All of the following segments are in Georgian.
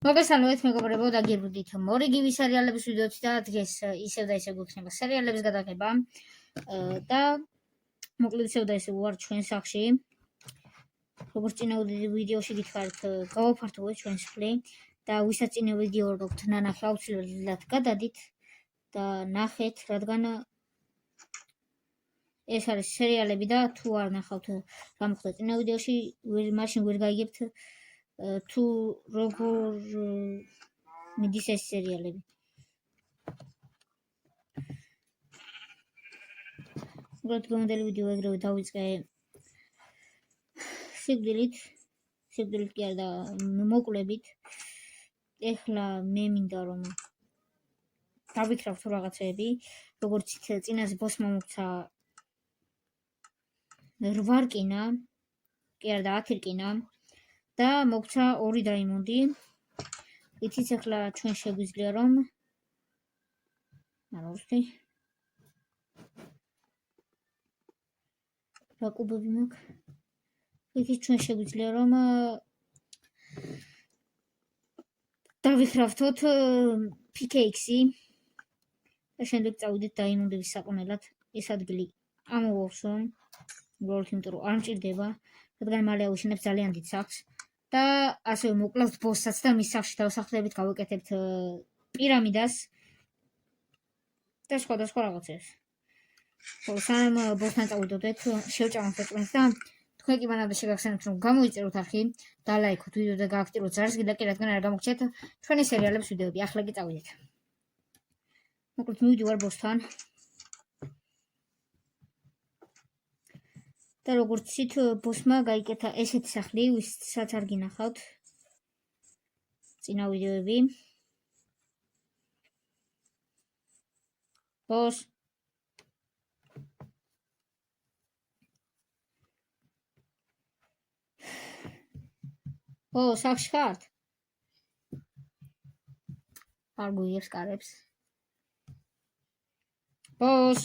მოგესალმებით მეგობრებო, დაგირბდით მორიგივი სერიალების ვიდეოთი და დღეს ისევ და ისევ გვექნება სერიალების გადაღება და მოკლედ ისევ და ისევ ვარ ჩვენ სახლში. როგორც წინა ვიდეოში გითხარით, გავაფართოვეთ ჩვენს ფლი და ვისაც წინა ვიდეო არ გაქვთ ნანახი, აუცილებლად გადადით და ნახეთ, რადგან ეს არის სერიალები და თუ არ ნახავთ რა მოხდა წინა ვიდეოში, მაშინ ვერ გაიგებთ თუ როგორ მიდის ეს სერიალები. უბრალოდ გამოდელი ვიდეო ეგრევე დავიწყე სიკვდილით კი არა და მოკლებით. ეხლა მე მინდა რომ დავიქრავთ რაღაცები, როგორც წინაზე ბოსმა მოგცა 8 რკინა, კი არა და 10 რკინა და მოგცა 2 დაიმონდი. იცით ახლა ჩვენ შეგვიძლია რომ რა კუბები მაქვს. იცით ჩვენ შეგვიძლია რომ დავიქრავთოთ PKX-ი და შემდეგ წავიდეთ დაიმონდების საყრდენად. ეს ადგილი ამოვავსო, უბრალოდ იმიტომ რომ არ მჭირდება, რადგან მალე ავიშენებ ძალიან დიდ სახლს და ასევე მოკლავთ ბოსსაც და მის სახლში დავსახლებით გავაკეთებთ პირამიდას და სხვადასხვა რაღაცებს. ხოლო სანამ ბოსთან წავიდოდეთ, შევჭამოთ ეჭვენს და თქვენ კი მანამდე შეგახსენებთ რომ გამოიწეროთ არხი და ლაიქოთ ვიდეო და გააქტიუროთ ზარს და კი რადგან არ გამოგჩეთ ჩვენი სერიალების ვიდეოები. ახლა კი წავიდეთ. მოკლედ მივიდივარ ბოსთან და როგორც იცით ბოსმა გაიკეთა ესეთი სახლი, ვისაც არ გინახავთ წინა ვიდეოები. ბოს სახლში ხართ? არ გუიღებს კარებს. ბოს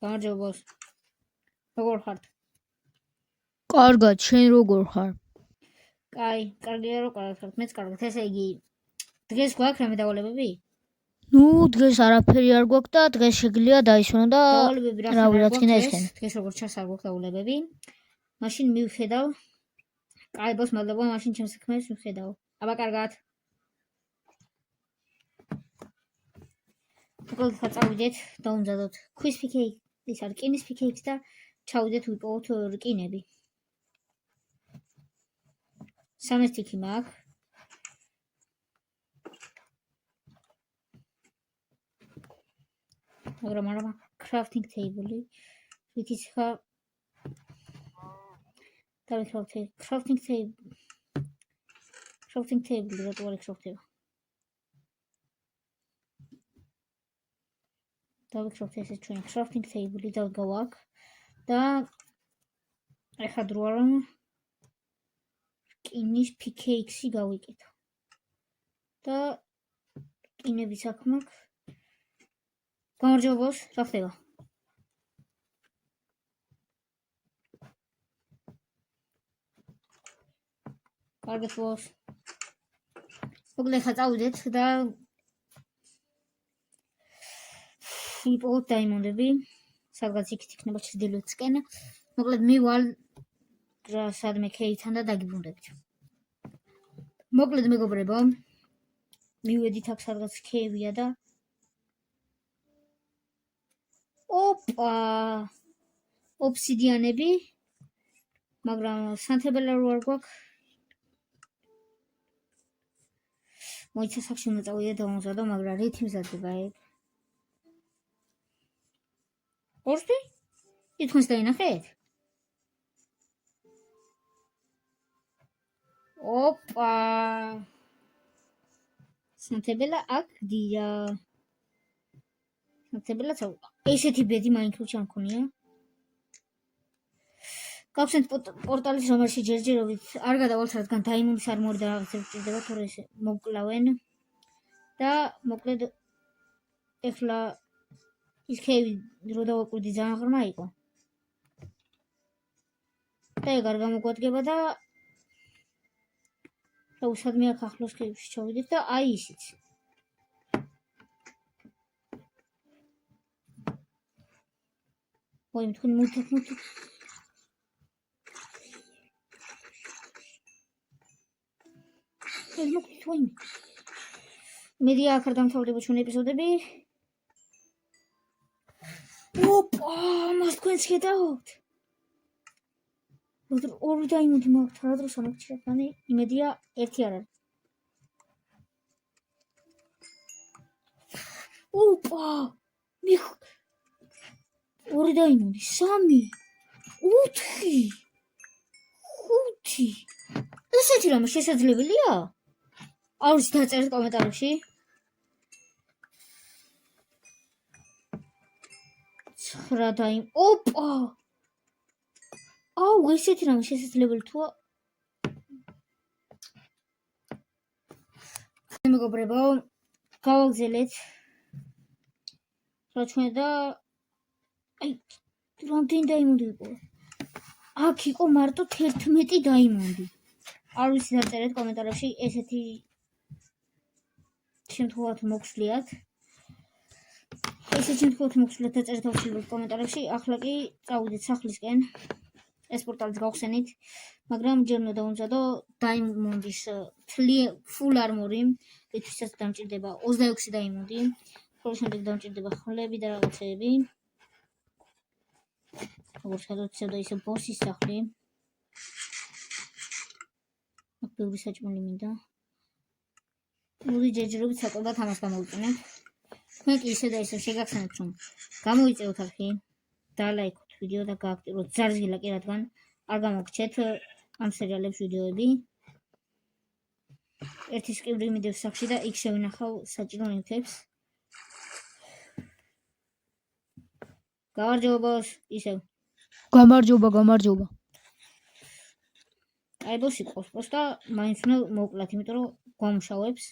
გამარჯობა ბოს. როგორ ხართ? კარგად, შენ როგორ ხარ? კაი, კარგია რომ კარგად ხართ, მეც კარგად. ესე იგი დღეს გვაქვს რამე დავალებები? დღეს არაფერი არ გვაქვს და დღეს შეგვიძლია დაისვენო და დავალებები რა რაც გინდა ისქენო. დღეს როგორც ჩანს არ გვაქვს დავალებები. მაშინ მივხედავ. კაი ბოს, მადლობა, მაშინ ჩემს საქმეს მივხედავ. აბა კარგად. მოკლედ წავიდეთ და უმზადოთ ქვის PKX, ის არის რკინის PKX და ჩავიდეთ ვიპოვოთ რკინები. 3 სტიკი მაქვს. მაგრამ არა მაქვს crafting table-ი. ვიცით ხა დავიქრავთ crafting table-ი რატო არ იქროხდება? დავიქრავთ ესე ჩვენი crafting table-ი დავდგავ აქ და ეხლა დროა რომ რკინის PKX-ი გავიკეთო და რკინების აქ მაქვს. გამარჯობა ბოს, რა ხდება? კარგად ბოს. მოკლედ ხა წავიდეთ და ვიპოვოთ დაიმონდები, სადღაც იქით იქნება ჩრდილოეთისკენ. მოკლედ მივალ სადმე ქეითან და დაგიბრუნდებით. მოკლედ მეგობრებო, მივედით აქ სადღაც ქეივია და ოფსიდიანები, მაგრამ სანთებელა რო არ გვაქვს. მოიცა სახლში უნდა წავიდე დავამზადო, მაგრამ რითი მზადდება ეგ? ორსტი? ითქოს დაინახეთ? სანთებელა აქ გდია. სანთებელა წავიდა. ესეთი ბედი მაინც არ მქონია. გავხსენთ პორტალის რომელში ჯერჯერობით არ გადავალთ, რადგან დაიმონდის არმორი და რაღაცები ჭირდება, თორე ესე მოგკლავენ და მოკლედ ეხლა ის ქეივი რო დავაკვირდი ძალიან ღრმა იყო. და ეგ არ გამოგვადგება და უსადმე აქ ახლოს კიბში ჩავიდეთ და აი ისიც. ვაი, თქვენ მოვთეთ. ეს მოკლედ ვაიმე. მედი აქ არ დამთავრდება ჩვენი ეპიზოდები. ოპა, მას თქვენს ხედავთ. ორი დაიმონდი მაქვს, რა დროს ამოჩერეთ, მანე იმედია ერთი არ არის. ოპა, ორი დაიმონდი, 3, 4, 5. ესეთი რამე შესაძლებელია? აუც დაწერეთ კომენტარებში. 9 დაიმ. ოპა! აუ, ესეთი რამე შესაძლებელი თუა. მეგობრებო, გავაგზელეთ. რა ჩვენ და აი, რამდენი დაიმონდი იყო? აქ იყო მარტო 11 დაიმონდი. არ ვიცი დაწერეთ კომენტარებში ესეთი შემთხვევათ მოგხსლიათ. ესეთი შემთხვევათ მოგხსლიათ დაწერეთ აუცილებლად კომენტარებში. ახლა კი წავიდეთ სახლისკენ. ეს პორტალიც გავხსენით, მაგრამ ჯერ უნდა დავამზადო დაიმონდის full armor-ი, რითვისაც დამჭირდება 26 დაიმონდი. ხოლო შემდეგ დამჭირდება ხლები და რაღაცეები. როგორც გადავცემ და ისე ბოსის სახლი. აქ ბევრი საჭმელი მინდა. მოდი ჯერჯერობით საკვებად ამას გამოვიყენებ. თქვენ კი ისე და ისე შეგახსენებთ, რომ გამოიწეროთ არხი, დალაიქოთ ვიდეო და გააქტიუროთ ზარზგილა კი, რადგან არ გამოგჩეთ ამ სერიალებს ვიდეოები. ერთის ყივრი მიდევს სახლში და იქ შევინახავ საჭირო ნივთებს. გამარჯობა, ისევ. გამარჯობა. აი ბოსი ყავს პროსტა მაინც უნდა მოვკლათ, იმიტომ რომ გვამუშავებს.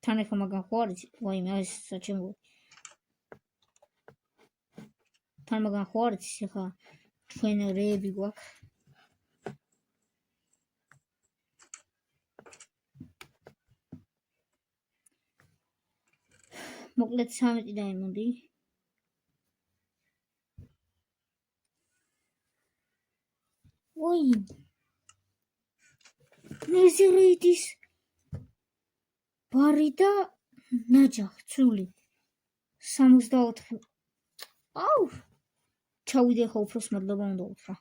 თან ეხა მაგან ხო არის? ვაიმე, ეს საჩემო. თან მაგან ხო არის ეხა ჩვენ რეები გვაქვს. მოკლედ 13 დაიმონდი. ой, მეზერეიდის ბარი და ნაჯახი ცული 64. აუ, ჩავიდე ხო უფრო მადლობა უნდა უთხრა.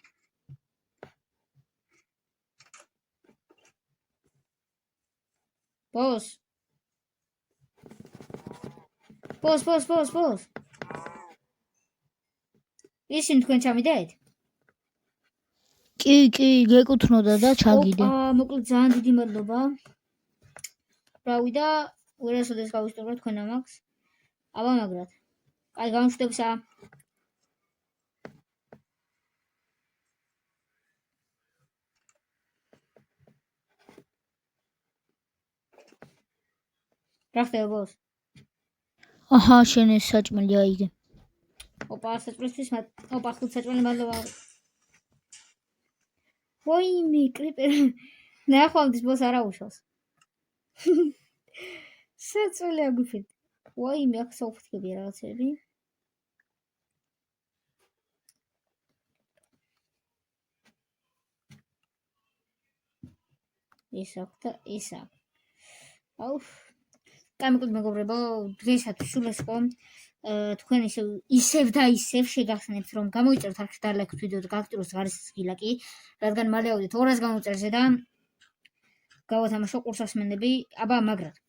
ბოს. ისინი თქვენ ჩამიდეთ? კი, გეკუთვნოდა და ჩაგიდე. მოკლედ ძალიან დიდი მადლობა. რავი და ვერასოდეს გავისწორებთ თქვენ ამას. აბა მაგრად. აი გამშვიდებსა. რა ხდება ბოს? აჰა, შენ ეს საჭმელი აიგე. ოპა, საჭმელისთვის ოპა, ხუთ საჭმელი მადლობა. ვაიმე, კრიპერ. ნახვამდის ბოს არა უშავს. საჭმელი აგვიფეთ. ვაიმე, აქ საუფრთხებია რაღაცები. ისაკ და ისაკ. აუ. გამოკლედ მეგობრებო, დღეისათვის სულ ეს იყო. თქვენ ისევ და ისევ შეგახსენებთ, რომ გამოიწეროთ არხი და ლაიქოთ ვიდეო და გააქტიუროთ ზარზგილა კი, რადგან მალე ავიდეთ 200 გამოწერზე და გავათამაშო ყურსასმენები. აბა, მაგრად.